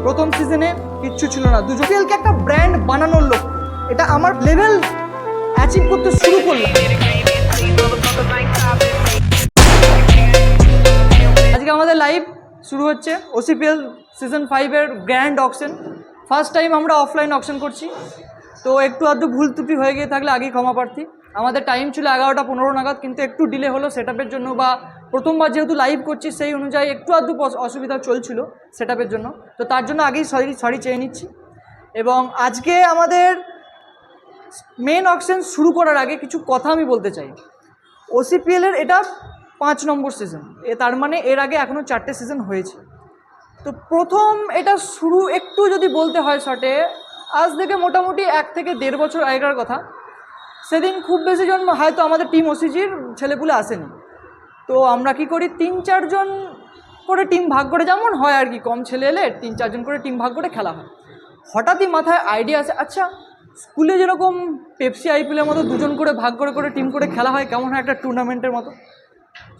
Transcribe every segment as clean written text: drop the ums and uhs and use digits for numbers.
প্রথম সিজনে কিচ্ছু ছিল না, দুজনকে একটা ব্র্যান্ড বানানোর লক্ষ্য, এটা আমার লেভেল অ্যাচিভ করতে শুরু করলাম। আজকে আমাদের লাইভ শুরু হচ্ছে ওসিপিএল সিজন 5-এর গ্র্যান্ড অকশন। ফার্স্ট টাইম আমরা অফলাইন অকশন করছি, তো একটু আধটু ভুল ত্রুটি হয়ে গিয়ে থাকলে আগেই ক্ষমা প্রার্থী। আমাদের টাইম ছিল 11:15 নাগাদ, কিন্তু একটু ডিলে হলো সেটআপের জন্য, বা প্রথমবার যেহেতু লাইভ করছি সেই অনুযায়ী একটু আধটু অসুবিধা চলছিল সেটআপের জন্য, তো তার জন্য আগেই সরি চেয়ে নিচ্ছি। এবং আজকে আমাদের মেন অকশন শুরু করার আগে কিছু কথা আমি বলতে চাই। ওসিপিএলের এটা 5 নম্বর সিজন, তার মানে এর আগে এখনও 4টে সিজন হয়েছে। তো প্রথম এটা শুরু একটু যদি বলতে হয় শর্টে, আজ থেকে মোটামুটি 1 থেকে 1.5 বছর আগেকার কথা। সেদিন খুব বেশি জন হয়তো আমাদের টিম ওসিজির ছেলেপুলে আসেনি, তো আমরা কি করি 3-4 জন করে টিম ভাগ করে, যেমন হয় আর কি, কম ছেলে এলে 3-4 জন করে টিম ভাগ করে খেলা হয়। হঠাৎই মাথায় আইডিয়া আসে, আচ্ছা স্কুলে যেরকম পেপসি আইপিএলের মতো 2 জন করে ভাগ করে করে টিম করে খেলা হয়, কেমন হয় একটা টুর্নামেন্টের মতো।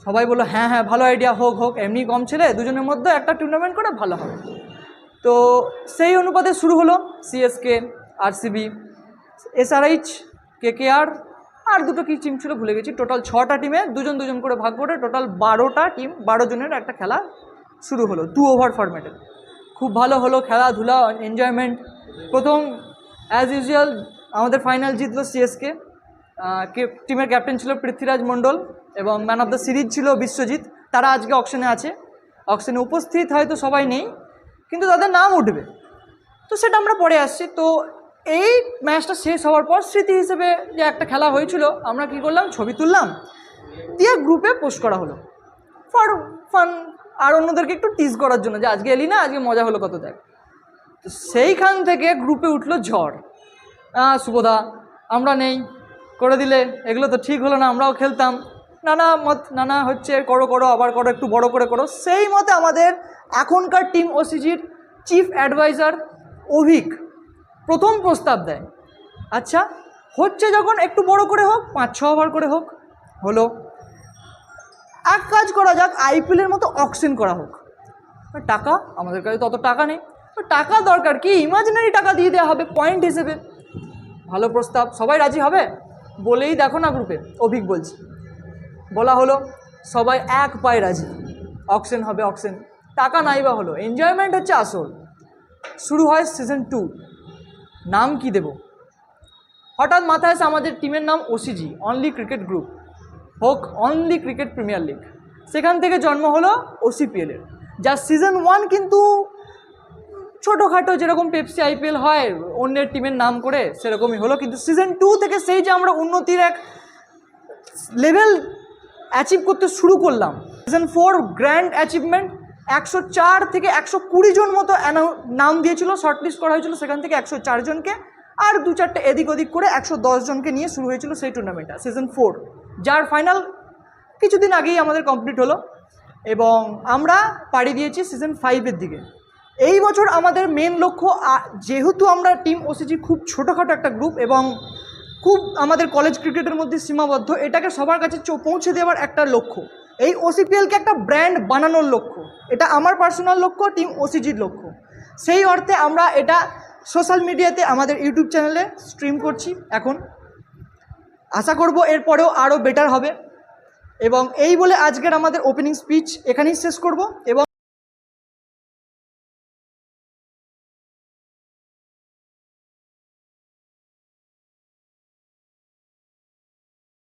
সবাই বললো হ্যাঁ হ্যাঁ ভালো আইডিয়া, হোক, এমনি কম ছেলে 2 জনের মধ্যে একটা টুর্নামেন্ট করে ভালো হবে। তো সেই অনুপাতে শুরু হলো সিএসকে, আরসিবি, এসআরএইচ, কেকেআর, আর দুটো কি টিম ছিল ভুলে গেছি। টোটাল 6টা টিমে 2 জন করে ভাগ করে টোটাল 12টা টিম, 12 জনের একটা খেলা শুরু হলো 2 ওভার ফরম্যাটে। খুব ভালো হলো খেলাধুলা, এনজয়মেন্ট। প্রথম অ্যাজ ইউজুয়াল আমাদের ফাইনাল জিতলো সিএসকে, টিমের ক্যাপ্টেন ছিল পৃথ্বীরাজ মণ্ডল এবং ম্যান অফ দ্য সিরিজ ছিল বিশ্বজিৎ। তারা আজকে অকশনে আছে, অকশনে উপস্থিত হয়তো সবাই নেই, কিন্তু তাদের নাম উঠবে, তো সেটা আমরা পরে আসছি। তো এই ম্যাচটা শেষ হওয়ার পর স্মৃতি হিসেবে যে একটা খেলা হয়েছিল, আমরা কি করলাম, ছবি তুললাম, দিয়ে গ্রুপে পোস্ট করা হলো ফর ফান, আর অন্যদেরকে একটু টিজ করার জন্য যে আজকে এলি না, আজকে মজা হলো কত দেখ। তো সেইখান থেকে গ্রুপে উঠলো ঝড়, শুভদা আমরা নেই, করে দিলে এগুলো তো ঠিক হলো না, আমরাও খেলতাম, নানা হচ্ছে, করো আবার করো, একটু বড় করে করো। সেই মতে আমাদের এখনকার টিম ওসিজির চিফ অ্যাডভাইজার অভিক প্রথম প্রস্তাব দেয়, আচ্ছা হচ্ছে যখন একটু বড় করে হোক, 5-6 ওভার করে হোক। হলো, এক কাজ করা যাক, আইপিএলের মতো অকশন করা হোক। টাকা, আমাদের কাছে তত টাকা নেই, টাকা দরকার কি, ইমাজিনারি টাকা দিয়ে দেওয়া হবে পয়েন্ট হিসেবে। ভালো প্রস্তাব, সবাই রাজি হবে বলেই দেখো না গ্রুপে অভিক বলছি, বলা হলো, সবাই এক পায়ে রাজি, অকশন হবে অকশন। টাকা নাই বা হলো, এনজয়মেন্ট হচ্ছে আসল। শুরু হয় সিজন 2, নাম কি দেব? হঠাৎ মাথায় আসে আমাদের টিমের নাম ওসিজি, অনলি ক্রিকেট গ্রুপ, হোক অনলি ক্রিকেট প্রিমিয়ার লিগ। সেখান থেকে জন্ম হলো ওসিপিএলের, যা সিজন 1 কিন্তু ছোটোখাটো যেরকম পেপসি আইপিএল হয় অন্যের টিমের নাম করে সেরকমই হলো, কিন্তু সিজন 2 থেকে সেই যে আমরা উন্নতির এক লেভেল অ্যাচিভ করতে শুরু করলাম। সিজন 4 গ্র্যান্ড অ্যাচিভমেন্ট, 104 থেকে 120 জন মতো নাম দিয়েছিল, শর্টলিস্ট করা হয়েছিল, সেখান থেকে 104 জনকে আর 2-4টে এদিক ওদিক করে 110 জনকে নিয়ে শুরু হয়েছিল সেই টুর্নামেন্টটা, সিজন 4, যার ফাইনাল কিছুদিন আগেই আমাদের কমপ্লিট হলো। এবং আমরা পাড়ি দিয়েছি সিজন 5-এর দিকে। এই বছর আমাদের মেন লক্ষ্য, যেহেতু আমরা টিম ওসিজি খুব ছোটোখাটো একটা গ্রুপ এবং খুব আমাদের কলেজ ক্রিকেটের মধ্যে সীমাবদ্ধ, এটাকে সবার কাছে পৌঁছে দেওয়ার একটা লক্ষ্য, এই ওসিপিএলকে একটা ব্র্যান্ড বানানোর লক্ষ্য, এটা আমার পার্সোনাল লক্ষ্য, টিম ওসিজির লক্ষ্য। সেই অর্থে আমরা এটা সোশ্যাল মিডিয়াতে আমাদের ইউটিউব চ্যানেলে স্ট্রিম করছি এখন, আশা করব এরপরেও আরও বেটার হবে। এবং এই বলে আজকের আমাদের ওপেনিং স্পিচ এখানেই শেষ করব। এবং